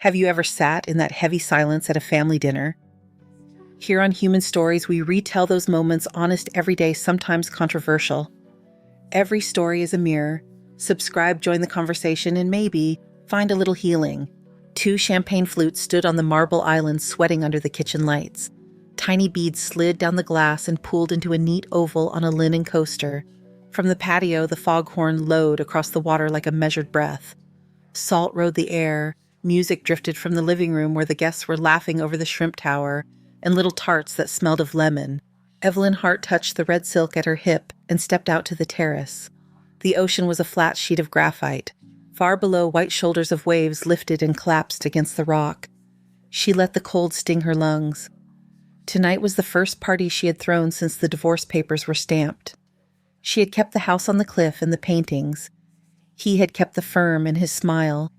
Have you ever sat in that heavy silence at a family dinner? Here on Human Stories, we retell those moments, honest, everyday, sometimes controversial. Every story is a mirror. Subscribe, join the conversation, and maybe find a little healing. 2 champagne flutes stood on the marble island, sweating under the kitchen lights. Tiny beads slid down the glass and pooled into a neat oval on a linen coaster. From the patio, the foghorn lowed across the water like a measured breath. Salt rode the air. Music drifted from the living room where the guests were laughing over the shrimp tower and little tarts that smelled of lemon. Evelyn Hart touched the red silk at her hip and stepped out to the terrace. The ocean was a flat sheet of graphite. Far below, white shoulders of waves lifted and collapsed against the rock. She let the cold sting her lungs. Tonight was the first party she had thrown since the divorce papers were stamped. She had kept the house on the cliff and the paintings. He had kept the firm and his smile,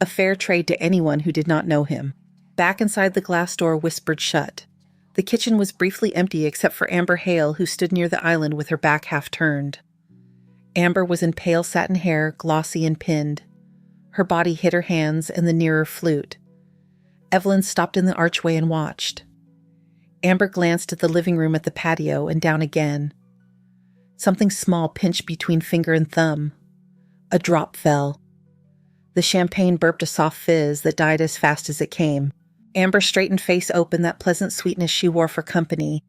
a fair trade to anyone who did not know him. Back inside, the glass door whispered shut. The kitchen was briefly empty except for Amber Hale, who stood near the island with her back half turned. Amber was in pale satin hair, glossy and pinned. Her body hid her hands and the nearer flute. Evelyn stopped in the archway and watched. Amber glanced at the living room, at the patio, and down again. Something small pinched between finger and thumb. A drop fell. The champagne burped a soft fizz that died as fast as it came. Amber straightened, face open, that pleasant sweetness she wore for company.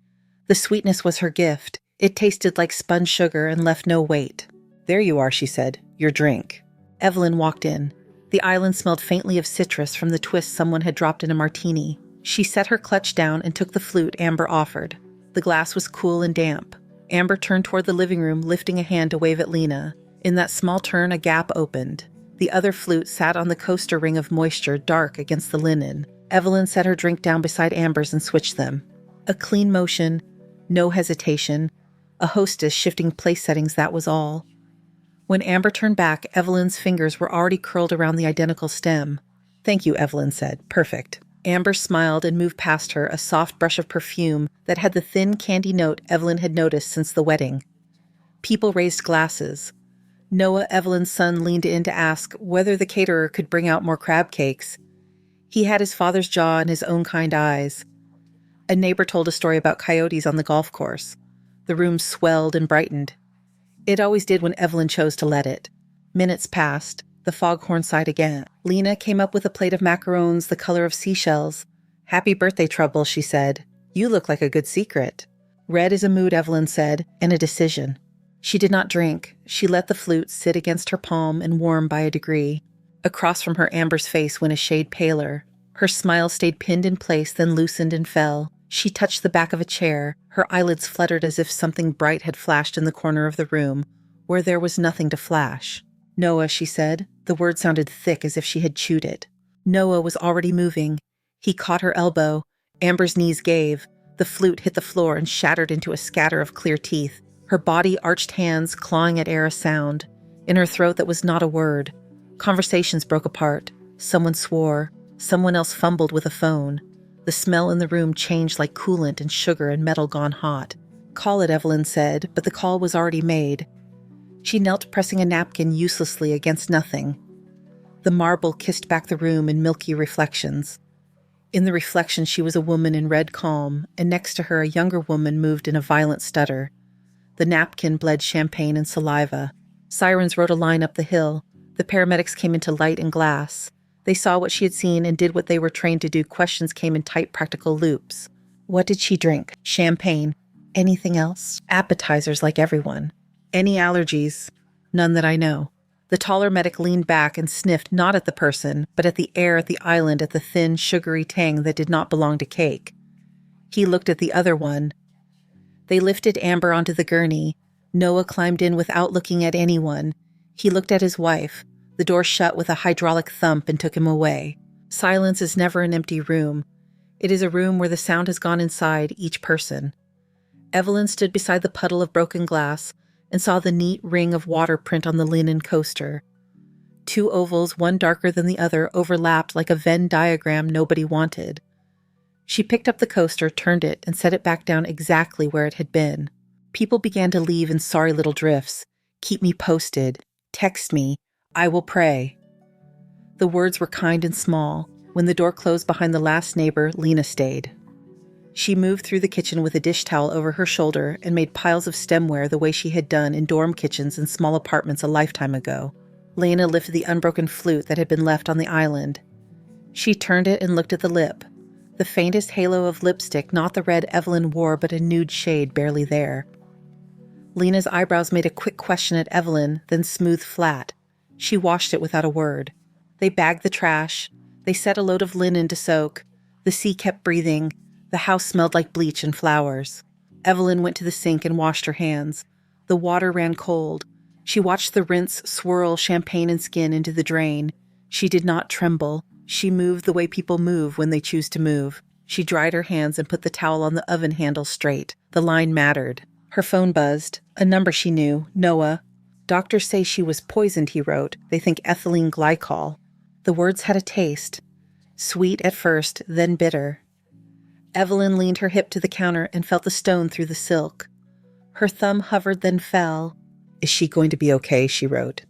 The sweetness was her gift. It tasted like spun sugar and left no weight. "There you are," she said. "Your drink." Evelyn walked in. The island smelled faintly of citrus from the twist someone had dropped in a martini. She set her clutch down and took the flute Amber offered. The glass was cool and damp. Amber turned toward the living room, lifting a hand to wave at Lena. In that small turn, a gap opened. The other flute sat on the coaster ring of moisture, dark against the linen. Evelyn set her drink down beside Amber's and switched them. A clean motion, no hesitation. A hostess shifting place settings, that was all. When Amber turned back, Evelyn's fingers were already curled around the identical stem. "Thank you," Evelyn said. "Perfect." Amber smiled and moved past her, a soft brush of perfume that had the thin candy note Evelyn had noticed since the wedding. People raised glasses. Noah, Evelyn's son, leaned in to ask whether the caterer could bring out more crab cakes. He had his father's jaw and his own kind eyes. A neighbor told a story about coyotes on the golf course. The room swelled and brightened. It always did when Evelyn chose to let it. Minutes passed. The foghorn sighed again. Lena came up with a plate of macarons the color of seashells. "Happy birthday, Trouble," she said. "You look like a good secret." "Red is a mood," Evelyn said, "and a decision." She did not drink. She let the flute sit against her palm and warm by a degree. Across from her, Amber's face went a shade paler. Her smile stayed pinned in place, then loosened and fell. She touched the back of a chair. Her eyelids fluttered as if something bright had flashed in the corner of the room, where there was nothing to flash. "Noah," she said. The word sounded thick, as if she had chewed it. Noah was already moving. He caught her elbow. Amber's knees gave. The flute hit the floor and shattered into a scatter of clear teeth. Her body arched, hands clawing at air, a sound. In her throat that was not a word. Conversations broke apart. Someone swore. Someone else fumbled with a phone. The smell in the room changed like coolant and sugar and metal gone hot. "Call it," Evelyn said, but the call was already made. She knelt, pressing a napkin uselessly against nothing. The marble kissed back the room in milky reflections. In the reflection, she was a woman in red calm, and next to her a younger woman moved in a violent stutter. The napkin bled champagne and saliva. Sirens rode a line up the hill. The paramedics came into light and glass. They saw what she had seen and did what they were trained to do. Questions came in tight, practical loops. What did she drink? Champagne. Anything else? Appetizers like everyone. Any allergies? None that I know. The taller medic leaned back and sniffed not at the person, but at the air at the island, at the thin, sugary tang that did not belong to cake. He looked at the other one. They lifted Amber onto the gurney. Noah climbed in without looking at anyone. He looked at his wife. The door shut with a hydraulic thump and took him away. Silence is never an empty room. It is a room where the sound has gone inside each person. Evelyn stood beside the puddle of broken glass and saw the neat ring of water print on the linen coaster. 2 ovals, one darker than the other, overlapped like a Venn diagram nobody wanted. She picked up the coaster, turned it, and set it back down exactly where it had been. People began to leave in sorry little drifts. "Keep me posted. Text me. I will pray." The words were kind and small. When the door closed behind the last neighbor, Lena stayed. She moved through the kitchen with a dish towel over her shoulder and made piles of stemware the way she had done in dorm kitchens in small apartments a lifetime ago. Lena lifted the unbroken flute that had been left on the island. She turned it and looked at the lip. The faintest halo of lipstick, not the red Evelyn wore, but a nude shade barely there. Lena's eyebrows made a quick question at Evelyn, then smoothed flat. She washed it without a word. They bagged the trash. They set a load of linen to soak. The sea kept breathing. The house smelled like bleach and flowers. Evelyn went to the sink and washed her hands. The water ran cold. She watched the rinse swirl champagne and skin into the drain. She did not tremble. She moved the way people move when they choose to move. She dried her hands and put the towel on the oven handle straight. The line mattered. Her phone buzzed. A number she knew. Noah. Doctors say she was poisoned, he wrote. They think ethylene glycol. The words had a taste. Sweet at first, then bitter. Evelyn leaned her hip to the counter and felt the stone through the silk. Her thumb hovered, then fell. Is she going to be okay, she wrote.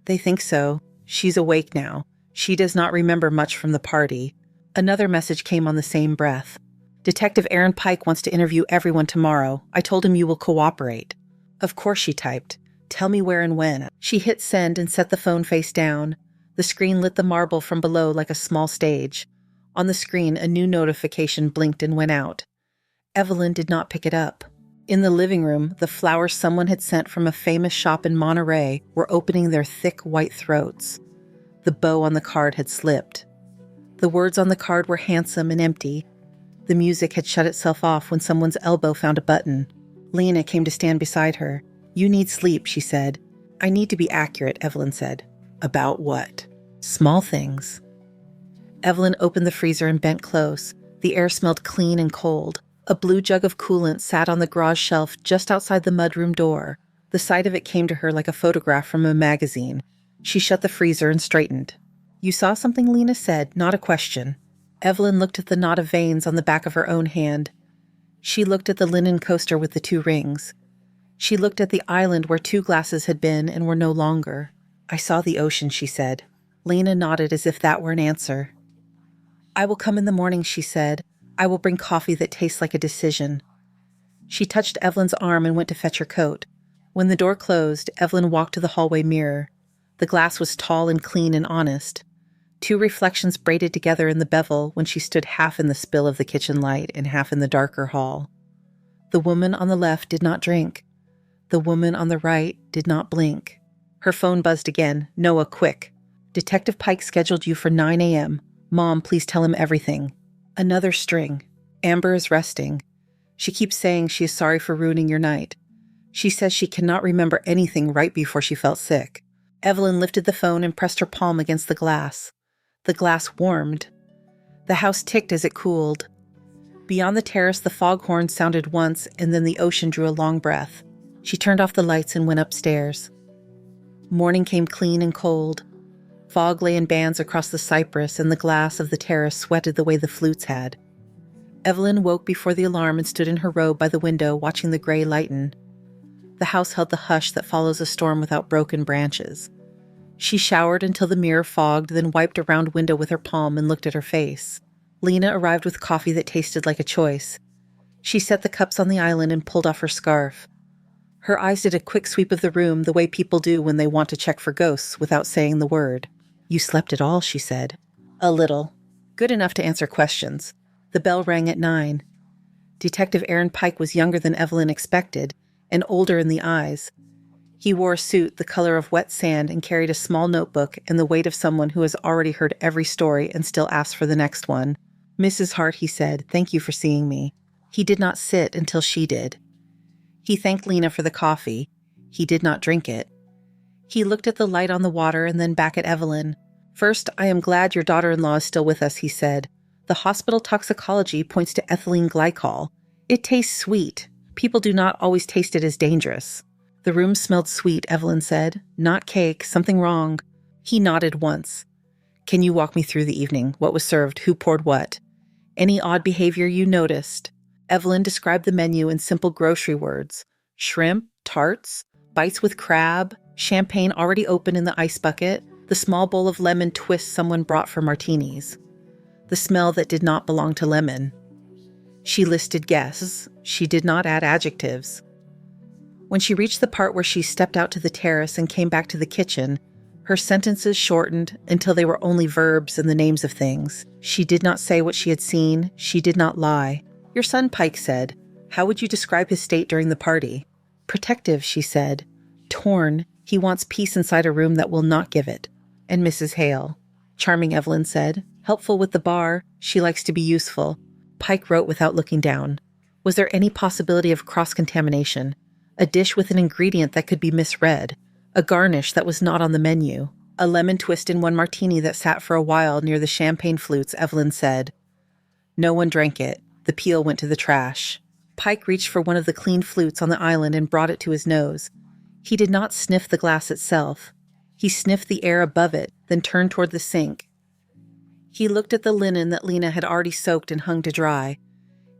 They think so. She's awake now. She does not remember much from the party. Another message came on the same breath. Detective Aaron Pike wants to interview everyone tomorrow. I told him you will cooperate. Of course, she typed. Tell me where and when. She hit send and set the phone face down. The screen lit the marble from below like a small stage. On the screen, a new notification blinked and went out. Evelyn did not pick it up. In the living room, the flowers someone had sent from a famous shop in Monterey were opening their thick white throats. The bow on the card had slipped. The words on the card were handsome and empty. The music had shut itself off when someone's elbow found a button. Lena came to stand beside her. You need sleep, she said. I need to be accurate, Evelyn said. About what? Small things. Evelyn opened the freezer and bent close. The air smelled clean and cold. A blue jug of coolant sat on the garage shelf just outside the mudroom door. The sight of it came to her like a photograph from a magazine. She shut the freezer and straightened. You saw something, Lena said, not a question. Evelyn looked at the knot of veins on the back of her own hand. She looked at the linen coaster with the 2 rings. She looked at the island where 2 glasses had been and were no longer. I saw the ocean, she said. Lena nodded as if that were an answer. I will come in the morning, she said. I will bring coffee that tastes like a decision. She touched Evelyn's arm and went to fetch her coat. When the door closed, Evelyn walked to the hallway mirror. The glass was tall and clean and honest. 2 reflections braided together in the bevel when she stood half in the spill of the kitchen light and half in the darker hall. The woman on the left did not drink. The woman on the right did not blink. Her phone buzzed again. Noah, quick. Detective Pike scheduled you for 9 a.m. Mom, please tell him everything. Another string. Amber is resting. She keeps saying she is sorry for ruining your night. She says she cannot remember anything right before she felt sick. Evelyn lifted the phone and pressed her palm against the glass. The glass warmed. The house ticked as it cooled. Beyond the terrace, the foghorn sounded once, and then the ocean drew a long breath. She turned off the lights and went upstairs. Morning came clean and cold. Fog lay in bands across the cypress, and the glass of the terrace sweated the way the flutes had. Evelyn woke before the alarm and stood in her robe by the window, watching the gray lighten. The house held the hush that follows a storm without broken branches. She showered until the mirror fogged, then wiped a round window with her palm and looked at her face. Lena arrived with coffee that tasted like a choice. She set the cups on the island and pulled off her scarf. Her eyes did a quick sweep of the room the way people do when they want to check for ghosts without saying the word. You slept at all, she said. A little. Good enough to answer questions. The bell rang at 9. Detective Aaron Pike was younger than Evelyn expected, and older in the eyes. He wore a suit the color of wet sand and carried a small notebook and the weight of someone who has already heard every story and still asks for the next one. Mrs. Hart, he said, thank you for seeing me. He did not sit until she did. He thanked Lena for the coffee. He did not drink it. He looked at the light on the water and then back at Evelyn. First, I am glad your daughter-in-law is still with us, he said. The hospital toxicology points to ethylene glycol. It tastes sweet. People do not always taste it as dangerous. The room smelled sweet, Evelyn said. Not cake, something wrong. He nodded once. Can you walk me through the evening? What was served? Who poured what? Any odd behavior you noticed? Evelyn described the menu in simple grocery words. Shrimp, tarts, bites with crab, champagne already open in the ice bucket, the small bowl of lemon twist someone brought for martinis. the smell that did not belong to lemon. She listed guests. She did not add adjectives. When she reached the part where she stepped out to the terrace and came back to the kitchen, her sentences shortened until they were only verbs and the names of things. She did not say what she had seen. She did not lie. "Your son, Pike said. How would you describe his state during the party?" "Protective," she said. "Torn. He wants peace inside a room that will not give it." "And Mrs. Hale?" "Charming," Evelyn said. "Helpful with the bar. She likes to be useful." Pike wrote without looking down. Was there any possibility of cross-contamination? A dish with an ingredient that could be misread. A garnish that was not on the menu. A lemon twist in one martini that sat for a while near the champagne flutes, Evelyn said. No one drank it. The peel went to the trash. Pike reached for one of the clean flutes on the island and brought it to his nose. He did not sniff the glass itself. He sniffed the air above it, then turned toward the sink. He looked at the linen that Lena had already soaked and hung to dry.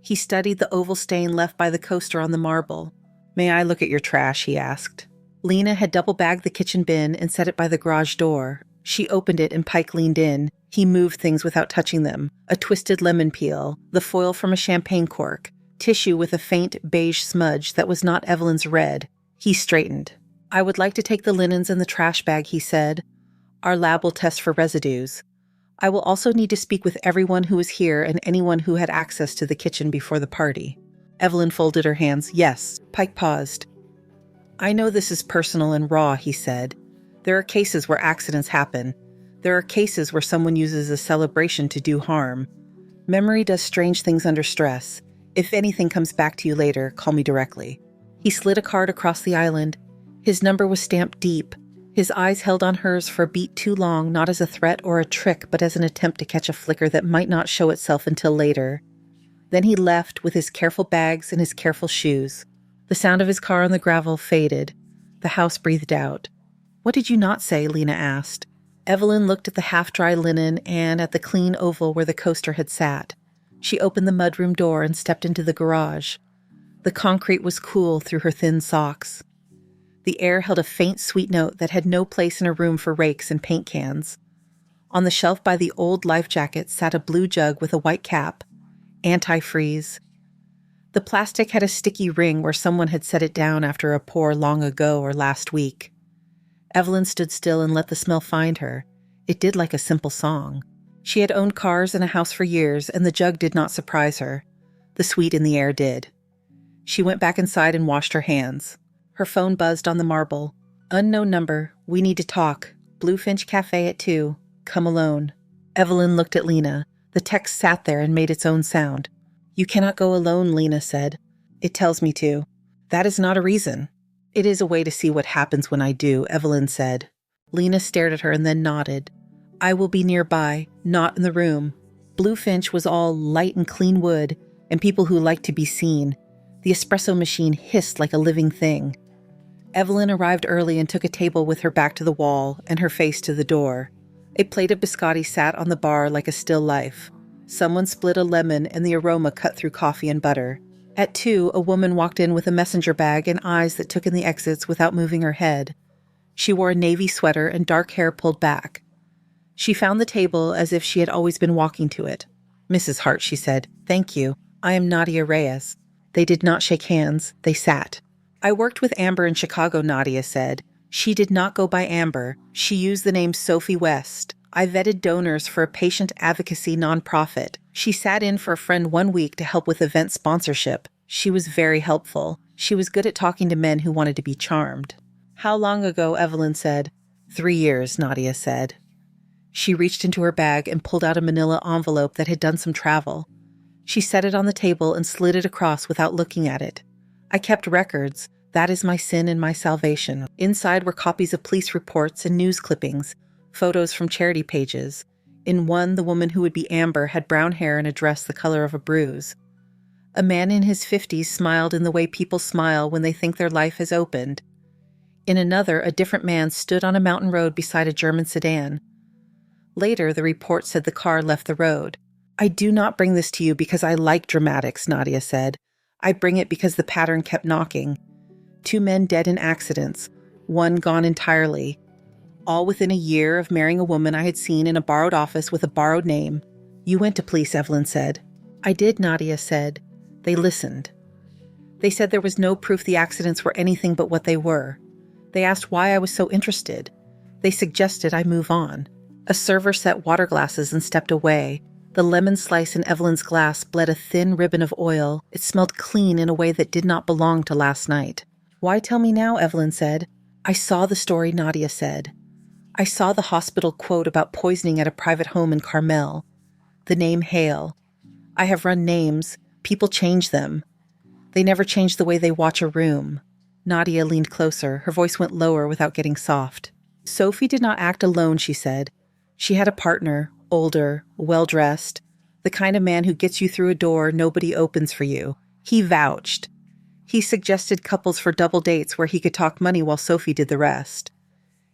He studied the oval stain left by the coaster on the marble. "May I look at your trash?" he asked. Lena had double-bagged the kitchen bin and set it by the garage door. She opened it and Pike leaned in. He moved things without touching them. A twisted lemon peel, the foil from a champagne cork, tissue with a faint beige smudge that was not Evelyn's red. He straightened. "I would like to take the linens in the trash bag," he said. "Our lab will test for residues. I will also need to speak with everyone who was here and anyone who had access to the kitchen before the party." Evelyn folded her hands. "Yes." Pike paused. "I know this is personal and raw," he said. "There are cases where accidents happen. There are cases where someone uses a celebration to do harm. Memory does strange things under stress. If anything comes back to you later, call me directly." He slid a card across the island. His number was stamped deep. His eyes held on hers for a beat too long, not as a threat or a trick, but as an attempt to catch a flicker that might not show itself until later. Then he left with his careful bags and his careful shoes. The sound of his car on the gravel faded. The house breathed out. "What did you not say?" Lena asked. Evelyn looked at the half-dry linen and at the clean oval where the coaster had sat. She opened the mudroom door and stepped into the garage. The concrete was cool through her thin socks. The air held a faint sweet note that had no place in a room for rakes and paint cans. On the shelf by the old life jacket sat a blue jug with a white cap. Antifreeze. The plastic had a sticky ring where someone had set it down after a pour long ago or last week. Evelyn stood still and let the smell find her. It did like a simple song. She had owned cars and a house for years, and the jug did not surprise her. The sweet in the air did. She went back inside and washed her hands. Her phone buzzed on the marble. "Unknown number. We need to talk. Bluefinch Cafe at 2. Come alone." Evelyn looked at Lena. The text sat there and made its own sound. "You cannot go alone," Lena said. "It tells me to." "That is not a reason." "It is a way to see what happens when I do," Evelyn said. Lena stared at her and then nodded. "I will be nearby, not in the room." Bluefinch was all light and clean wood, and people who liked to be seen. The espresso machine hissed like a living thing. Evelyn arrived early and took a table with her back to the wall and her face to the door. A plate of biscotti sat on the bar like a still life. Someone split a lemon and the aroma cut through coffee and butter. At 2, a woman walked in with a messenger bag and eyes that took in the exits without moving her head. She wore a navy sweater and dark hair pulled back. She found the table as if she had always been walking to it. "Mrs. Hart," she said, "thank you. I am Nadia Reyes." They did not shake hands. They sat. "I worked with Amber in Chicago," Nadia said. "She did not go by Amber. She used the name Sophie West. I vetted donors for a patient advocacy nonprofit. She sat in for a friend 1 week to help with event sponsorship. She was very helpful. She was good at talking to men who wanted to be charmed." "How long ago?" Evelyn said. 3 years, Nadia said. She reached into her bag and pulled out a manila envelope that had done some travel. She set it on the table and slid it across without looking at it. "I kept records. That is my sin and my salvation." Inside were copies of police reports and news clippings, photos from charity pages. In one, the woman who would be Amber had brown hair and a dress the color of a bruise. A man in his 50s smiled in the way people smile when they think their life has opened. In another, a different man stood on a mountain road beside a German sedan. Later, the report said the car left the road. "I do not bring this to you because I like dramatics," Nadia said. "I bring it because the pattern kept knocking. 2 men dead in accidents, 1 gone entirely. All within a year of marrying a woman I had seen in a borrowed office with a borrowed name. You went to police, Evelyn said. I did, Nadia said. They listened. They said there was no proof the accidents were anything but what they were. They asked why I was so interested. They suggested I move on. A server set water glasses and stepped away. The lemon slice in Evelyn's glass bled a thin ribbon of oil. It smelled clean in a way that did not belong to last night. Why tell me now, Evelyn said. I saw the story, Nadia said. I saw the hospital quote about poisoning at a private home in Carmel. The name Hale. I have run names. People change them. They never change the way they watch a room. Nadia leaned closer. Her voice went lower without getting soft. Sophie did not act alone, she said. She had a partner, older, well-dressed, the kind of man who gets you through a door nobody opens for you. He vouched. He suggested couples for double dates where he could talk money while Sophie did the rest.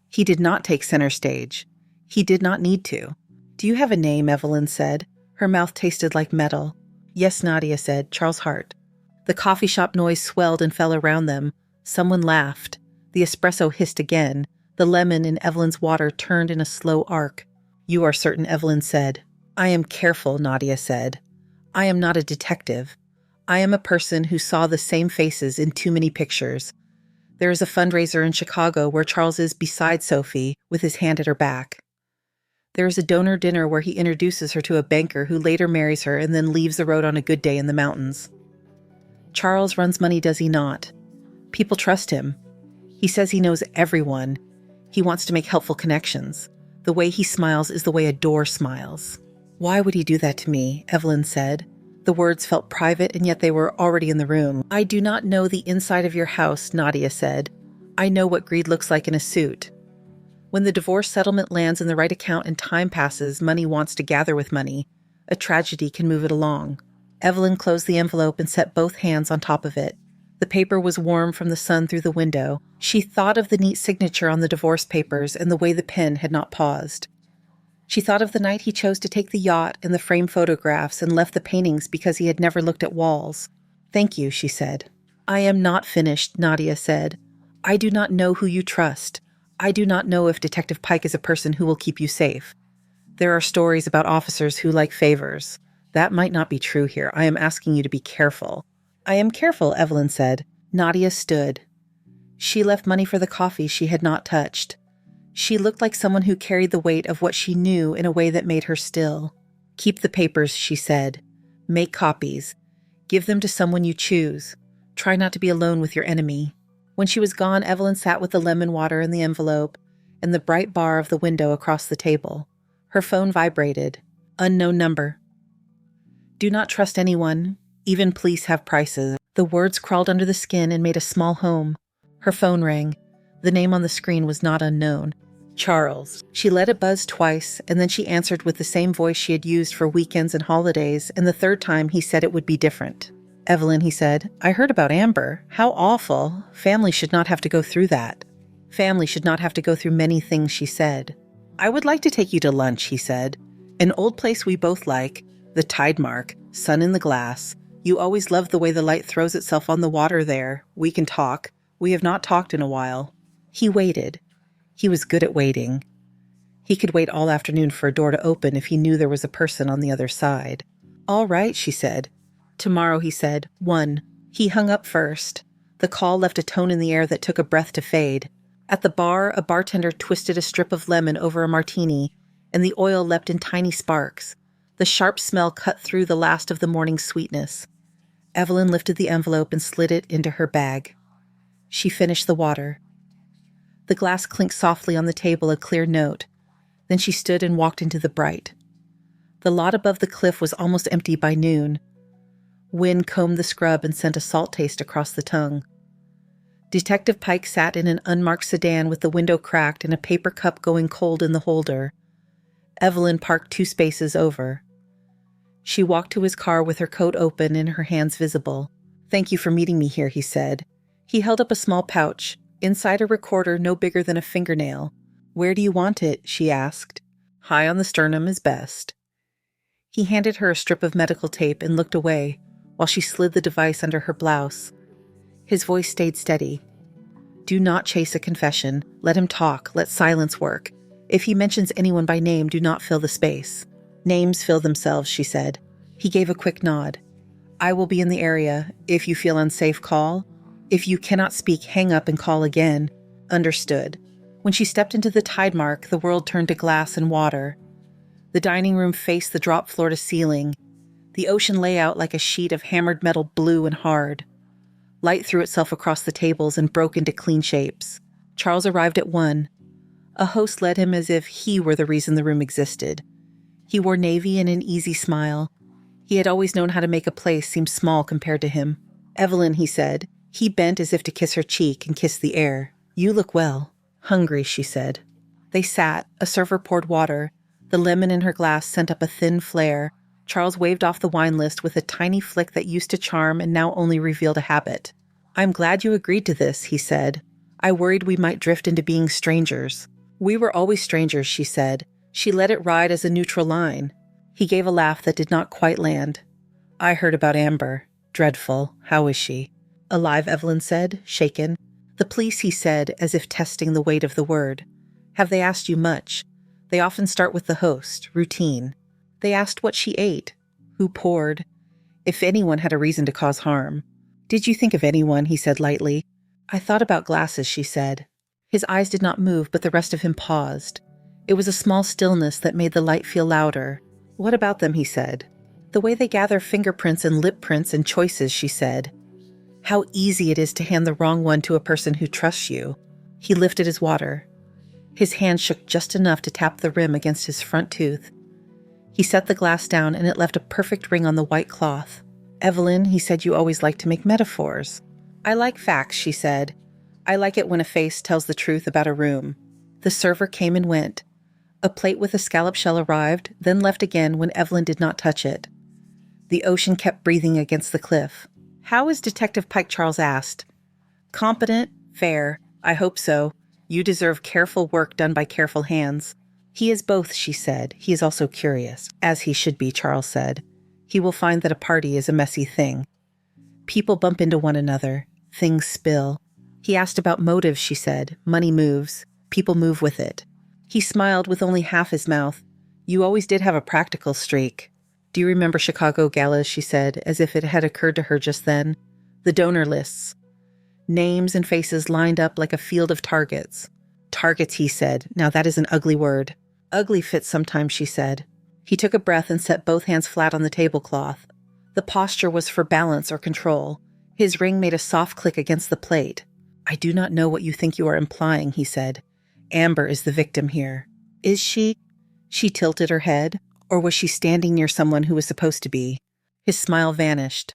He did not take center stage. He did not need to. Do you have a name? Evelyn said. Her mouth tasted like metal. Yes, Nadia said. Charles Hart. The coffee shop noise swelled and fell around them. Someone laughed. The espresso hissed again. The lemon in Evelyn's water turned in a slow arc. You are certain, Evelyn said. I am careful, Nadia said. I am not a detective. I am a person who saw the same faces in too many pictures. There is a fundraiser in Chicago where Charles is beside Sophie with his hand at her back. There is a donor dinner where he introduces her to a banker who later marries her and then leaves the road on a good day in the mountains. Charles runs money, does he not? People trust him. He says he knows everyone. He wants to make helpful connections. The way he smiles is the way a door smiles. Why would he do that to me? Evelyn said. The words felt private, and yet they were already in the room. I do not know the inside of your house, Nadia said. I know what greed looks like in a suit. When the divorce settlement lands in the right account and time passes, money wants to gather with money. A tragedy can move it along. Evelyn closed the envelope and set both hands on top of it. The paper was warm from the sun through the window. She thought of the neat signature on the divorce papers and the way the pen had not paused. She thought of the night he chose to take the yacht and the framed photographs and left the paintings because he had never looked at walls. Thank you, she said. I am not finished, Nadia said. I do not know who you trust. I do not know if Detective Pike is a person who will keep you safe. There are stories about officers who like favors. That might not be true here. I am asking you to be careful. I am careful, Evelyn said. Nadia stood. She left money for the coffee she had not touched. She looked like someone who carried the weight of what she knew in a way that made her still. Keep the papers, she said. Make copies. Give them to someone you choose. Try not to be alone with your enemy. When she was gone, Evelyn sat with the lemon water in the envelope and the bright bar of the window across the table. Her phone vibrated. Unknown number. Do not trust anyone. Even police have prices. The words crawled under the skin and made a small home. Her phone rang. The name on the screen was not unknown. Charles. She let it buzz twice, and then she answered with the same voice she had used for weekends and holidays, and the third time he said it would be different. Evelyn, he said, I heard about Amber. How awful. Family should not have to go through that. Family should not have to go through many things, she said. I would like to take you to lunch, he said. An old place we both like, the Tide Mark, sun in the glass. You always love the way the light throws itself on the water there. We can talk. We have not talked in a while. He waited. He was good at waiting. He could wait all afternoon for a door to open if he knew there was a person on the other side. All right, she said. Tomorrow, he said. 1. He hung up first. The call left a tone in the air that took a breath to fade. At the bar, a bartender twisted a strip of lemon over a martini, and the oil leapt in tiny sparks. The sharp smell cut through the last of the morning's sweetness. Evelyn lifted the envelope and slid it into her bag. She finished the water. The glass clinked softly on the table, a clear note. Then she stood and walked into the bright. The lot above the cliff was almost empty by noon. Wind combed the scrub and sent a salt taste across the tongue. Detective Pike sat in an unmarked sedan with the window cracked and a paper cup going cold in the holder. Evelyn parked 2 spaces over. She walked to his car with her coat open and her hands visible. Thank you for meeting me here, he said. He held up a small pouch, inside a recorder no bigger than a fingernail. Where do you want it? She asked. High on the sternum is best. He handed her a strip of medical tape and looked away while she slid the device under her blouse. His voice stayed steady. Do not chase a confession. Let him talk. Let silence work. If he mentions anyone by name, do not fill the space. Names fill themselves, she said. He gave a quick nod. I will be in the area. If you feel unsafe, call. If you cannot speak, hang up and call again. Understood. When she stepped into the tide mark, the world turned to glass and water. The dining room faced the drop floor to ceiling. The ocean lay out like a sheet of hammered metal, blue and hard. Light threw itself across the tables and broke into clean shapes. Charles arrived at 1. A host led him as if he were the reason the room existed. He wore navy and an easy smile. He had always known how to make a place seem small compared to him. Evelyn, he said. He bent as if to kiss her cheek and kiss the air. You look well. Hungry, she said. They sat. A server poured water. The lemon in her glass sent up a thin flare. Charles waved off the wine list with a tiny flick that used to charm and now only revealed a habit. I'm glad you agreed to this, he said. I worried we might drift into being strangers. We were always strangers, she said. She let it ride as a neutral line. He gave a laugh that did not quite land. I heard about Amber. Dreadful. How is she? Alive, Evelyn said, shaken. The police, he said, as if testing the weight of the word. Have they asked you much? They often start with the host, routine. They asked what she ate, who poured, if anyone had a reason to cause harm. Did you think of anyone, he said lightly. I thought about glasses, she said. His eyes did not move, but the rest of him paused. It was a small stillness that made the light feel louder. What about them, he said. The way they gather fingerprints and lip prints and choices, she said. How easy it is to hand the wrong one to a person who trusts you. He lifted his water. His hand shook just enough to tap the rim against his front tooth. He set the glass down and it left a perfect ring on the white cloth. Evelyn, he said you always like to make metaphors. I like facts, she said. I like it when a face tells the truth about a room. The server came and went. A plate with a scallop shell arrived, then left again when Evelyn did not touch it. The ocean kept breathing against the cliff. How is Detective Pike, Charles asked. Competent, fair. I hope so. You deserve careful work done by careful hands. He is both, she said. He is also curious, as he should be, Charles said. He will find that a party is a messy thing. People bump into one another. Things spill. He asked about motives, she said. Money moves. People move with it. He smiled with only half his mouth. You always did have a practical streak. Do you remember Chicago galas, she said, as if it had occurred to her just then? The donor lists. Names and faces lined up like a field of targets. Targets, he said. Now that is an ugly word. Ugly fits sometimes, she said. He took a breath and set both hands flat on the tablecloth. The posture was for balance or control. His ring made a soft click against the plate. I do not know what you think you are implying, he said. Amber is the victim here. Is she? She tilted her head. Or was she standing near someone who was supposed to be? His smile vanished.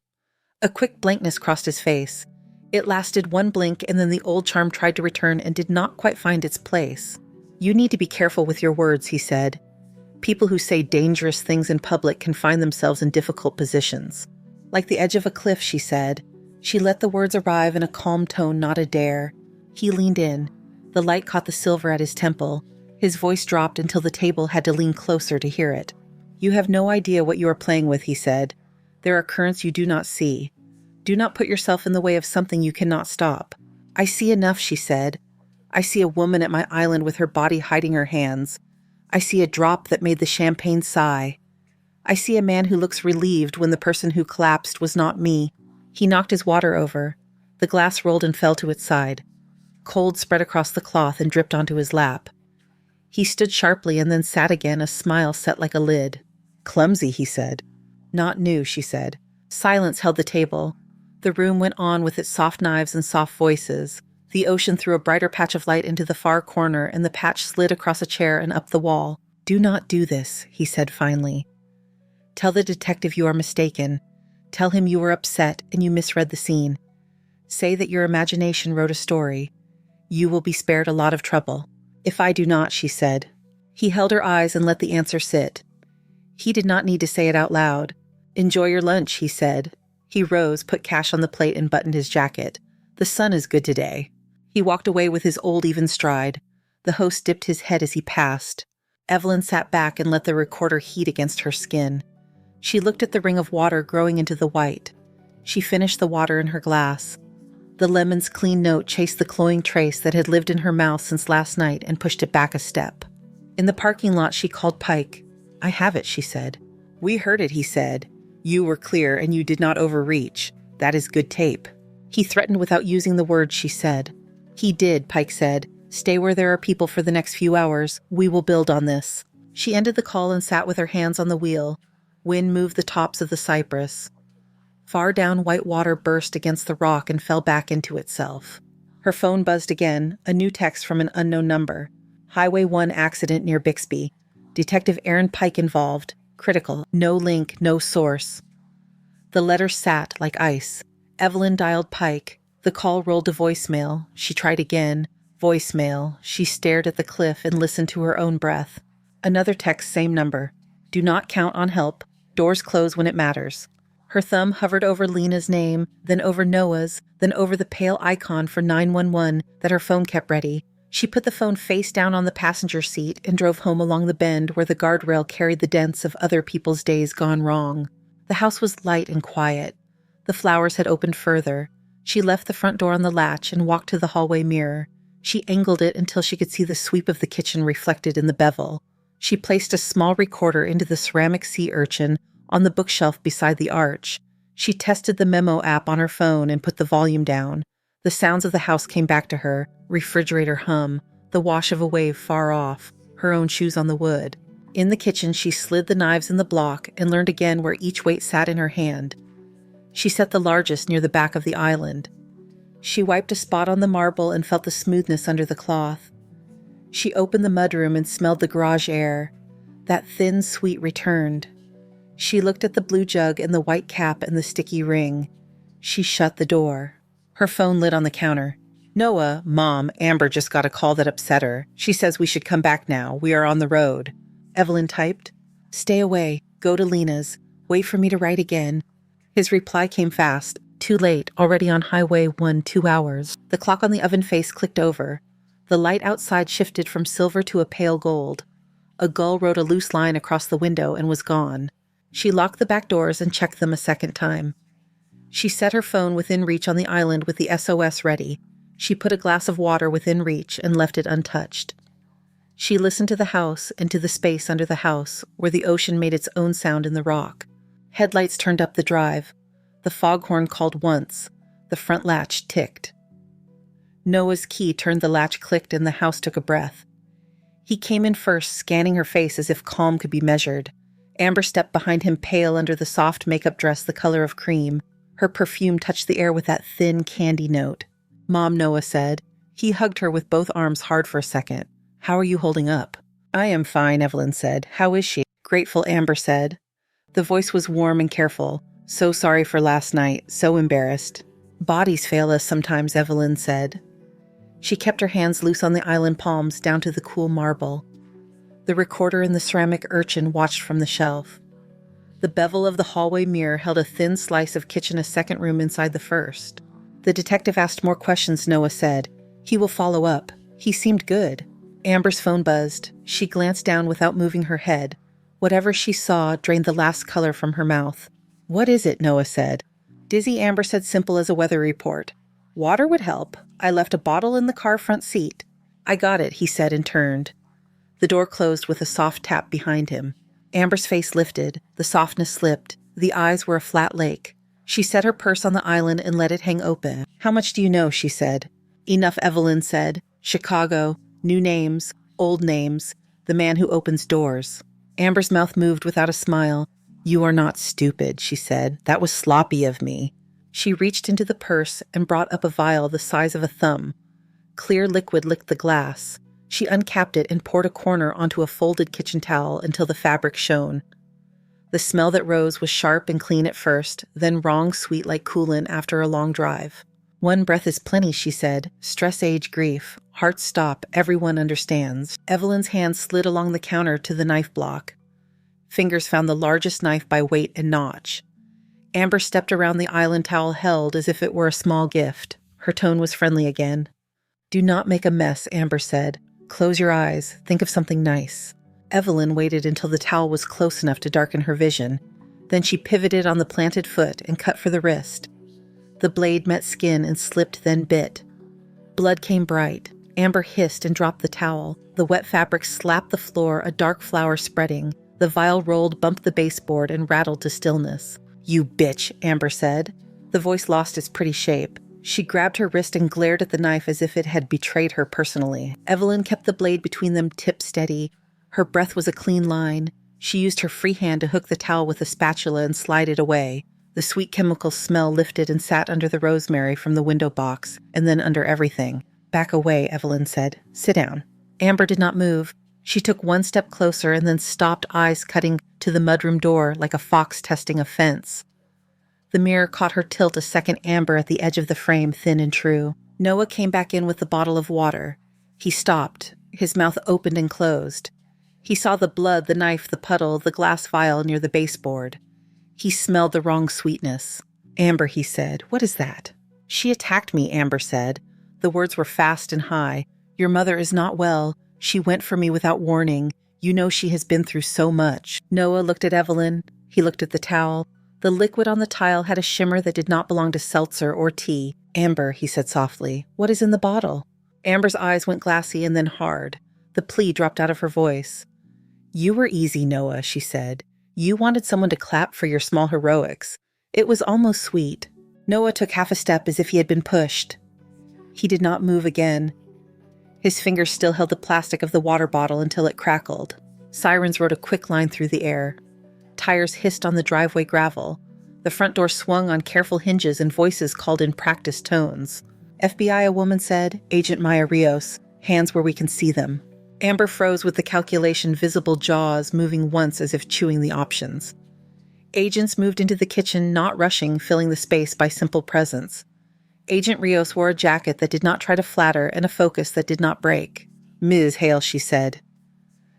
A quick blankness crossed his face. It lasted one blink, and then the old charm tried to return and did not quite find its place. You need to be careful with your words, he said. People who say dangerous things in public can find themselves in difficult positions. Like the edge of a cliff, she said. She let the words arrive in a calm tone, not a dare. He leaned in. The light caught the silver at his temple. His voice dropped until the table had to lean closer to hear it. You have no idea what you are playing with, he said. There are currents you do not see. Do not put yourself in the way of something you cannot stop. I see enough, she said. I see a woman at my island with her body hiding her hands. I see a drop that made the champagne sigh. I see a man who looks relieved when the person who collapsed was not me. He knocked his water over. The glass rolled and fell to its side. Cold spread across the cloth and dripped onto his lap. He stood sharply and then sat again, a smile set like a lid. Clumsy, he said. Not new, she said. Silence held the table. The room went on with its soft knives and soft voices. The ocean threw a brighter patch of light into the far corner, and the patch slid across a chair and up the wall. Do not do this, he said finally. Tell the detective you are mistaken. Tell him you were upset and you misread the scene. Say that your imagination wrote a story. You will be spared a lot of trouble. If I do not, she said. He held her eyes and let the answer sit. He did not need to say it out loud. Enjoy your lunch, he said. He rose, put cash on the plate, and buttoned his jacket. The sun is good today. He walked away with his old even stride. The host dipped his head as he passed. Evelyn sat back and let the recorder heat against her skin. She looked at the ring of water growing into the white. She finished the water in her glass. The lemon's clean note chased the cloying trace that had lived in her mouth since last night and pushed it back a step. In the parking lot, she called Pike. I have it, she said. We heard it, he said. You were clear and you did not overreach. That is good tape. He threatened without using the words she said. He did, Pike said. Stay where there are people for the next few hours. We will build on this. She ended the call and sat with her hands on the wheel. Wind moved the tops of the cypress. Far down, white water burst against the rock and fell back into itself. Her phone buzzed again, a new text from an unknown number. Highway 1 accident near Bixby. Detective Aaron Pike involved. Critical. No link, no source. The letters sat like ice. Evelyn dialed Pike. The call rolled to voicemail. She tried again. Voicemail. She stared at the cliff and listened to her own breath. Another text, same number. Do not count on help. Doors close when it matters. Her thumb hovered over Lena's name, then over Noah's, then over the pale icon for 911 that her phone kept ready. She put the phone face down on the passenger seat and drove home along the bend where the guardrail carried the dents of other people's days gone wrong. The house was light and quiet. The flowers had opened further. She left the front door on the latch and walked to the hallway mirror. She angled it until she could see the sweep of the kitchen reflected in the bevel. She placed a small recorder into the ceramic sea urchin on the bookshelf beside the arch. She tested the memo app on her phone and put the volume down. The sounds of the house came back to her, refrigerator hum, the wash of a wave far off, her own shoes on the wood. In the kitchen, she slid the knives in the block and learned again where each weight sat in her hand. She set the largest near the back of the island. She wiped a spot on the marble and felt the smoothness under the cloth. She opened the mudroom and smelled the garage air. That thin, sweet returned. She looked at the blue jug and the white cap and the sticky ring. She shut the door. Her phone lit on the counter. Noah, Mom, Amber just got a call that upset her. She says we should come back now. We are on the road. Evelyn typed. Stay away. Go to Lena's. Wait for me to write again. His reply came fast. Too late. Already on Highway 1, 2 hours. The clock on the oven face clicked over. The light outside shifted from silver to a pale gold. A gull rode a loose line across the window and was gone. She locked the back doors and checked them a second time. She set her phone within reach on the island with the SOS ready. She put a glass of water within reach and left it untouched. She listened to the house and to the space under the house, where the ocean made its own sound in the rock. Headlights turned up the drive. The foghorn called once. The front latch ticked. Noah's key turned, the latch clicked, and the house took a breath. He came in first, scanning her face as if calm could be measured. Amber stepped behind him, pale under the soft makeup dress the color of cream. Her perfume touched the air with that thin candy note. Mom, Noah said. He hugged her with both arms hard for a second. How are you holding up? I am fine, Evelyn said. How is she? Grateful, Amber said. The voice was warm and careful. So sorry for last night. So embarrassed. Bodies fail us sometimes, Evelyn said. She kept her hands loose on the island palms down to the cool marble. The recorder and the ceramic urchin watched from the shelf. The bevel of the hallway mirror held a thin slice of kitchen, a second room inside the first. The detective asked more questions, Noah said. He will follow up. He seemed good. Amber's phone buzzed. She glanced down without moving her head. Whatever she saw drained the last color from her mouth. What is it? Noah said. Dizzy, Amber said, simple as a weather report. Water would help. I left a bottle in the car front seat. I got it, he said and turned. The door closed with a soft tap behind him. Amber's face lifted. The softness slipped. The eyes were a flat lake. She set her purse on the island and let it hang open. How much do you know? She said. Enough, Evelyn said. Chicago. New names. Old names. The man who opens doors. Amber's mouth moved without a smile. You are not stupid, she said. That was sloppy of me. She reached into the purse and brought up a vial the size of a thumb. Clear liquid licked the glass. She uncapped it and poured a corner onto a folded kitchen towel until the fabric shone. The smell that rose was sharp and clean at first, then wrong sweet like coolant after a long drive. One breath is plenty, she said. Stress, age, grief. Hearts stop. Everyone understands. Evelyn's hand slid along the counter to the knife block. Fingers found the largest knife by weight and notch. Amber stepped around the island towel held as if it were a small gift. Her tone was friendly again. Do not make a mess, Amber said. Close your eyes. Think of something nice. Evelyn waited until the towel was close enough to darken her vision. Then she pivoted on the planted foot and cut for the wrist. The blade met skin and slipped, then bit. Blood came bright. Amber hissed and dropped the towel. The wet fabric slapped the floor, a dark flower spreading. The vial rolled, bumped the baseboard, and rattled to stillness. "You bitch," Amber said. The voice lost its pretty shape. She grabbed her wrist and glared at the knife as if it had betrayed her personally. Evelyn kept the blade between them tip steady. Her breath was a clean line. She used her free hand to hook the towel with a spatula and slide it away. The sweet chemical smell lifted and sat under the rosemary from the window box, and then under everything. "Back away," Evelyn said. "Sit down." Amber did not move. She took one step closer and then stopped, eyes cutting to the mudroom door like a fox testing a fence. The mirror caught her tilt a second, amber at the edge of the frame, thin and true. Noah came back in with the bottle of water. He stopped. His mouth opened and closed. He saw the blood, the knife, the puddle, the glass vial near the baseboard. He smelled the wrong sweetness. "Amber," he said, "what is that?" "She attacked me," Amber said. The words were fast and high. "Your mother is not well. She went for me without warning. You know she has been through so much." Noah looked at Evelyn. He looked at the towel. The liquid on the tile had a shimmer that did not belong to seltzer or tea. "Amber," he said softly, "what is in the bottle?" Amber's eyes went glassy and then hard. The plea dropped out of her voice. "You were easy, Noah," she said. "You wanted someone to clap for your small heroics. It was almost sweet." Noah took half a step as if he had been pushed. He did not move again. His fingers still held the plastic of the water bottle until it crackled. Sirens rode a quick line through the air. Tires hissed on the driveway gravel. The front door swung on careful hinges and voices called in practiced tones. "FBI," a woman said. "Agent Maya Rios. Hands where we can see them." Amber froze with the calculation, visible jaws moving once as if chewing the options. Agents moved into the kitchen, not rushing, filling the space by simple presence. Agent Rios wore a jacket that did not try to flatter and a focus that did not break. "Ms. Hale," she said.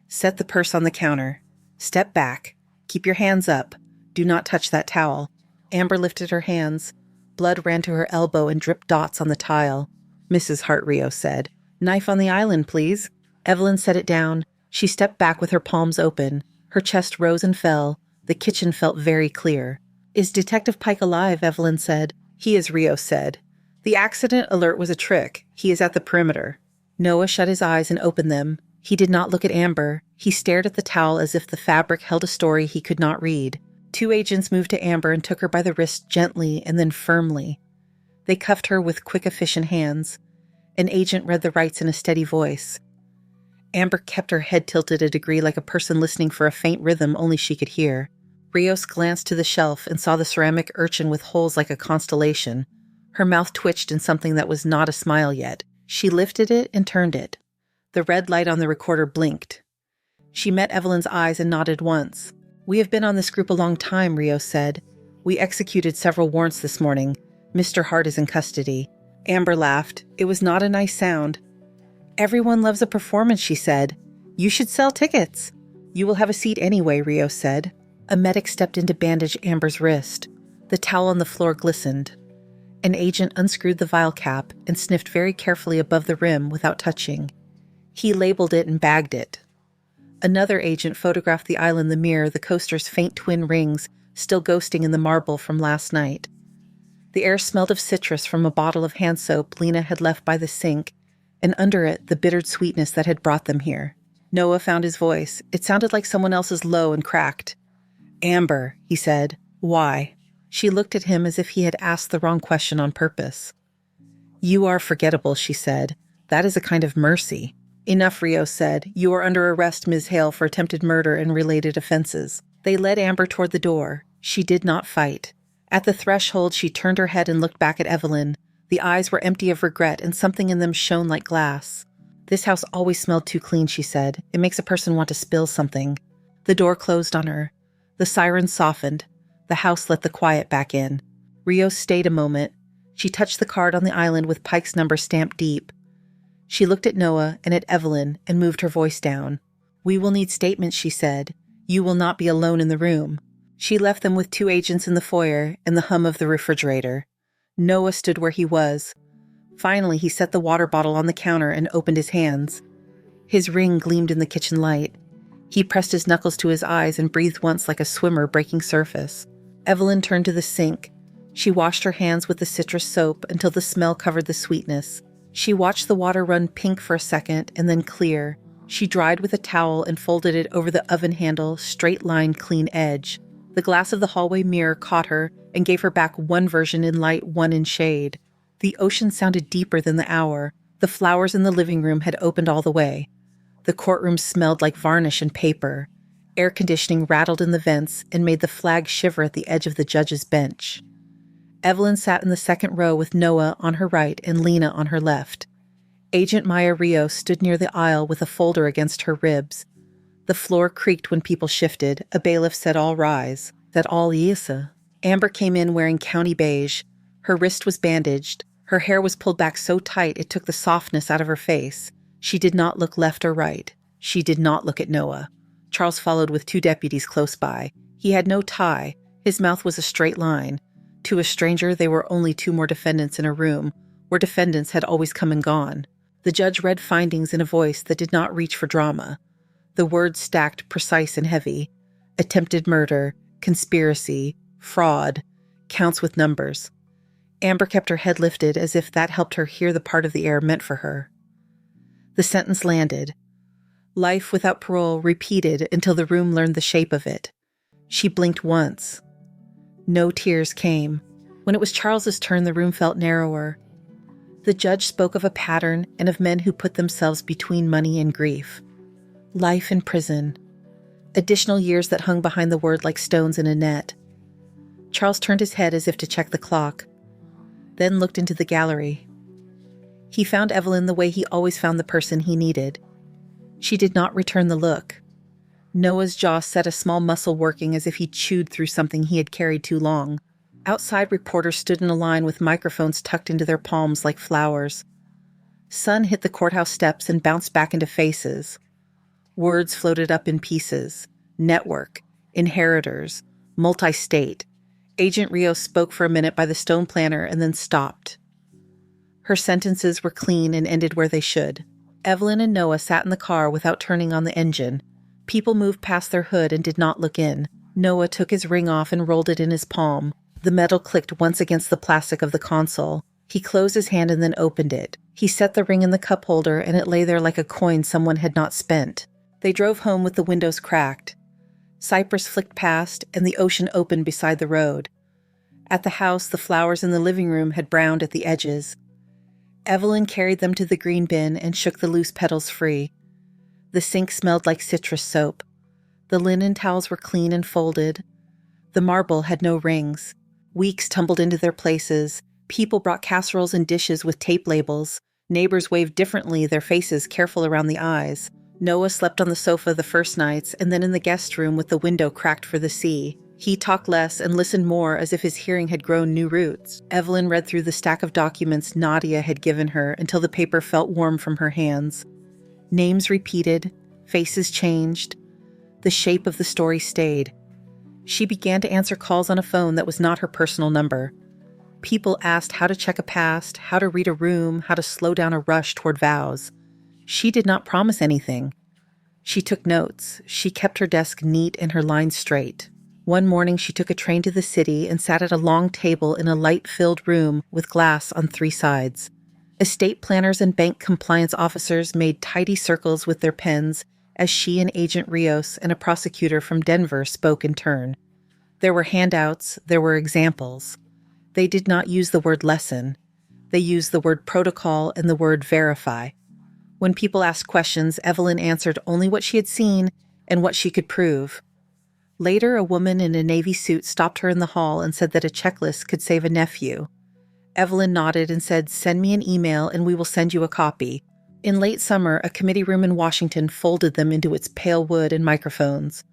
"Set the purse on the counter. Step back. Keep your hands up. Do not touch that towel." Amber lifted her hands. Blood ran to her elbow and dripped dots on the tile. "Mrs. Hart," Rios said. "Knife on the island, please." Evelyn set it down. She stepped back with her palms open. Her chest rose and fell. The kitchen felt very clear. "Is Detective Pike alive?" Evelyn said. "He is," Rios said. "The accident alert was a trick. He is at the perimeter." Noah shut his eyes and opened them. He did not look at Amber. He stared at the towel as if the fabric held a story he could not read. Two agents moved to Amber and took her by the wrist gently and then firmly. They cuffed her with quick, efficient hands. An agent read the rights in a steady voice. Amber kept her head tilted a degree like a person listening for a faint rhythm only she could hear. Rios glanced to the shelf and saw the ceramic urchin with holes like a constellation. Her mouth twitched in something that was not a smile yet. She lifted it and turned it. The red light on the recorder blinked. She met Evelyn's eyes and nodded once. "We have been on this group a long time," Rios said. "We executed several warrants this morning. Mr. Hart is in custody." Amber laughed. It was not a nice sound. "Everyone loves a performance," she said. "You should sell tickets." "You will have a seat anyway," Rios said. A medic stepped in to bandage Amber's wrist. The towel on the floor glistened. An agent unscrewed the vial cap and sniffed very carefully above the rim without touching. He labeled it and bagged it. Another agent photographed the island, the mirror, the coaster's faint twin rings still ghosting in the marble from last night. The air smelled of citrus from a bottle of hand soap Lena had left by the sink, and under it the bittered sweetness that had brought them here. Noah found his voice. It sounded like someone else's, low and cracked. "Amber," he said. "Why?" She looked at him as if he had asked the wrong question on purpose. "You are forgettable," she said. "That is a kind of mercy." "Enough," Rios said. "You are under arrest, Ms. Hale, for attempted murder and related offenses." They led Amber toward the door. She did not fight. At the threshold, she turned her head and looked back at Evelyn. The eyes were empty of regret, and something in them shone like glass. "This house always smelled too clean," she said. "It makes a person want to spill something." The door closed on her. The sirens softened. The house let the quiet back in. Rios stayed a moment. She touched the card on the island with Pike's number stamped deep. She looked at Noah and at Evelyn and moved her voice down. "We will need statements," she said. "You will not be alone in the room." She left them with two agents in the foyer and the hum of the refrigerator. Noah stood where he was. Finally, he set the water bottle on the counter and opened his hands. His ring gleamed in the kitchen light. He pressed his knuckles to his eyes and breathed once like a swimmer breaking surface. Evelyn turned to the sink. She washed her hands with the citrus soap until the smell covered the sweetness. She watched the water run pink for a second and then clear. She dried with a towel and folded it over the oven handle, straight-lined, clean edge. The glass of the hallway mirror caught her and gave her back one version in light, one in shade. The ocean sounded deeper than the hour. The flowers in the living room had opened all the way. The courtroom smelled like varnish and paper. Air conditioning rattled in the vents and made the flag shiver at the edge of the judge's bench. Evelyn sat in the second row with Noah on her right and Lena on her left. Agent Maya Rios stood near the aisle with a folder against her ribs. The floor creaked when people shifted. A bailiff said, "All rise." That all Yisa. Amber came in wearing county beige. Her wrist was bandaged. Her hair was pulled back so tight it took the softness out of her face. She did not look left or right. She did not look at Noah. Charles followed with 2 deputies close by. He had no tie. His mouth was a straight line. To a stranger, they were only 2 more defendants in a room, where defendants had always come and gone. The judge read findings in a voice that did not reach for drama. The words stacked precise and heavy. Attempted murder, conspiracy, fraud, counts with numbers. Amber kept her head lifted as if that helped her hear the part of the air meant for her. The sentence landed. Life without parole repeated until the room learned the shape of it. She blinked once. No tears came. When it was Charles's turn, the room felt narrower. The judge spoke of a pattern and of men who put themselves between money and grief. Life in prison. Additional years that hung behind the word like stones in a net. Charles turned his head as if to check the clock, then looked into the gallery. He found Evelyn the way he always found the person he needed. She did not return the look. Noah's jaw set a small muscle working as if he chewed through something he had carried too long. Outside, reporters stood in a line with microphones tucked into their palms like flowers. Sun hit the courthouse steps and bounced back into faces. Words floated up in pieces. Network, inheritors, multi-state. Agent Rios spoke for a minute by the stone planter and then stopped. Her sentences were clean and ended where they should. Evelyn and Noah sat in the car without turning on the engine. People moved past their hood and did not look in. Noah took his ring off and rolled it in his palm. The metal clicked once against the plastic of the console. He closed his hand and then opened it. He set the ring in the cup holder and it lay there like a coin someone had not spent. They drove home with the windows cracked. Cypress flicked past and the ocean opened beside the road. At the house, the flowers in the living room had browned at the edges. Evelyn carried them to the green bin and shook the loose petals free. The sink smelled like citrus soap. The linen towels were clean and folded. The marble had no rings. Weeks tumbled into their places. People brought casseroles and dishes with tape labels. Neighbors waved differently, their faces careful around the eyes. Noah slept on the sofa the first nights and then in the guest room with the window cracked for the sea. He talked less and listened more as if his hearing had grown new roots. Evelyn read through the stack of documents Nadia had given her until the paper felt warm from her hands. Names repeated, faces changed. The shape of the story stayed. She began to answer calls on a phone that was not her personal number. People asked how to check a past, how to read a room, how to slow down a rush toward vows. She did not promise anything. She took notes. She kept her desk neat and her lines straight. One morning she took a train to the city and sat at a long table in a light-filled room with glass on 3 sides. Estate planners and bank compliance officers made tidy circles with their pens as she and Agent Rios and a prosecutor from Denver spoke in turn. There were handouts, there were examples. They did not use the word lesson. They used the word protocol and the word verify. When people asked questions, Evelyn answered only what she had seen and what she could prove. Later, a woman in a navy suit stopped her in the hall and said that a checklist could save a nephew. Evelyn nodded and said, "Send me an email and we will send you a copy." In late summer, a committee room in Washington folded them into its pale wood and microphones.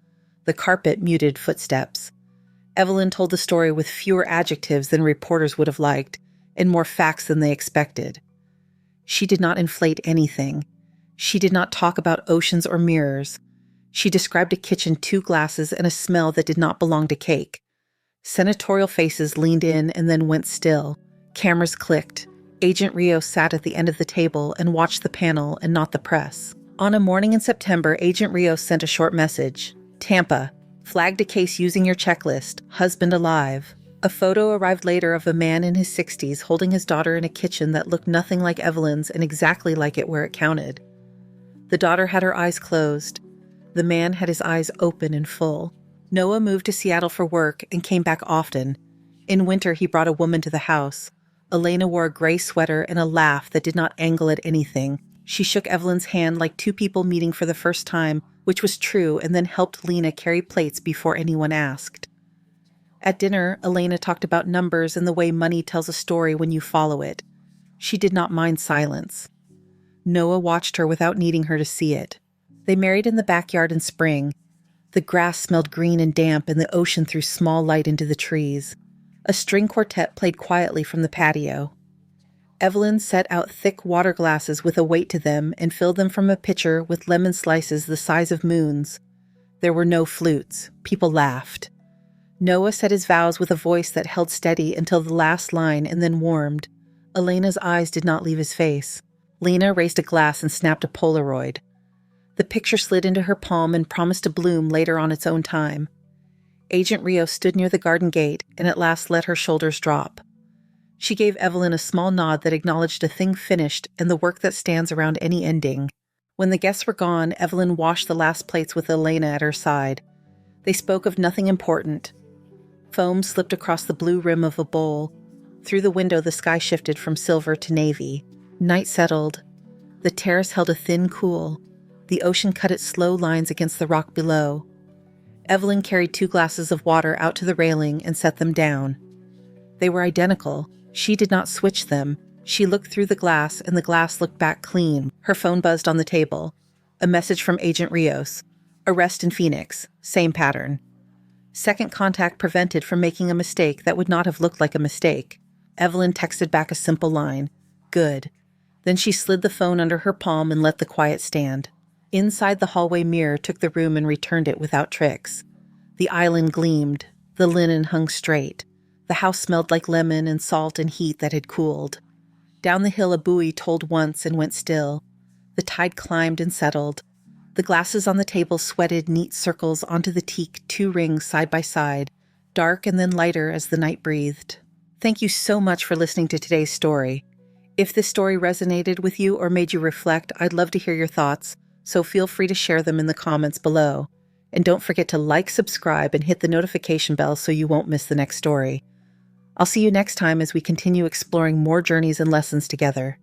The carpet muted footsteps. Evelyn told the story with fewer adjectives than reporters would have liked, and more facts than they expected. She did not inflate anything. She did not talk about oceans or mirrors. She described a kitchen, 2 glasses, and a smell that did not belong to cake. Senatorial faces leaned in and then went still. Cameras clicked. Agent Rios sat at the end of the table and watched the panel and not the press. On a morning in September, Agent Rios sent a short message. Tampa, flagged a case using your checklist, husband alive. A photo arrived later of a man in his 60s holding his daughter in a kitchen that looked nothing like Evelyn's and exactly like it where it counted. The daughter had her eyes closed. The man had his eyes open and full. Noah moved to Seattle for work and came back often. In winter, he brought a woman to the house. Elena wore a gray sweater and a laugh that did not angle at anything. She shook Evelyn's hand like two people meeting for the first time, which was true, and then helped Lena carry plates before anyone asked. At dinner, Elena talked about numbers and the way money tells a story when you follow it. She did not mind silence. Noah watched her without needing her to see it. They married in the backyard in spring. The grass smelled green and damp, and the ocean threw small light into the trees. A string quartet played quietly from the patio. Evelyn set out thick water glasses with a weight to them and filled them from a pitcher with lemon slices the size of moons. There were no flutes. People laughed. Noah said his vows with a voice that held steady until the last line and then warmed. Elena's eyes did not leave his face. Lena raised a glass and snapped a Polaroid. The picture slid into her palm and promised to bloom later on its own time. Agent Rios stood near the garden gate and at last let her shoulders drop. She gave Evelyn a small nod that acknowledged a thing finished and the work that stands around any ending. When the guests were gone, Evelyn washed the last plates with Elena at her side. They spoke of nothing important. Foam slipped across the blue rim of a bowl. Through the window, the sky shifted from silver to navy. Night settled. The terrace held a thin cool. The ocean cut its slow lines against the rock below. Evelyn carried 2 glasses of water out to the railing and set them down. They were identical. She did not switch them. She looked through the glass, and the glass looked back clean. Her phone buzzed on the table. A message from Agent Rios. Arrest in Phoenix. Same pattern. Second contact prevented from making a mistake that would not have looked like a mistake. Evelyn texted back a simple line. Good. Then she slid the phone under her palm and let the quiet stand. Inside, the hallway mirror took the room and returned it without tricks. The island gleamed. The linen hung straight. The house smelled like lemon and salt and heat that had cooled. Down the hill, a buoy tolled once and went still. The tide climbed and settled. The glasses on the table sweated neat circles onto the teak, 2 rings side by side, dark and then lighter as the night breathed. Thank you so much for listening to today's story. If this story resonated with you or made you reflect, I'd love to hear your thoughts, so feel free to share them in the comments below. And don't forget to like, subscribe, and hit the notification bell so you won't miss the next story. I'll see you next time as we continue exploring more journeys and lessons together.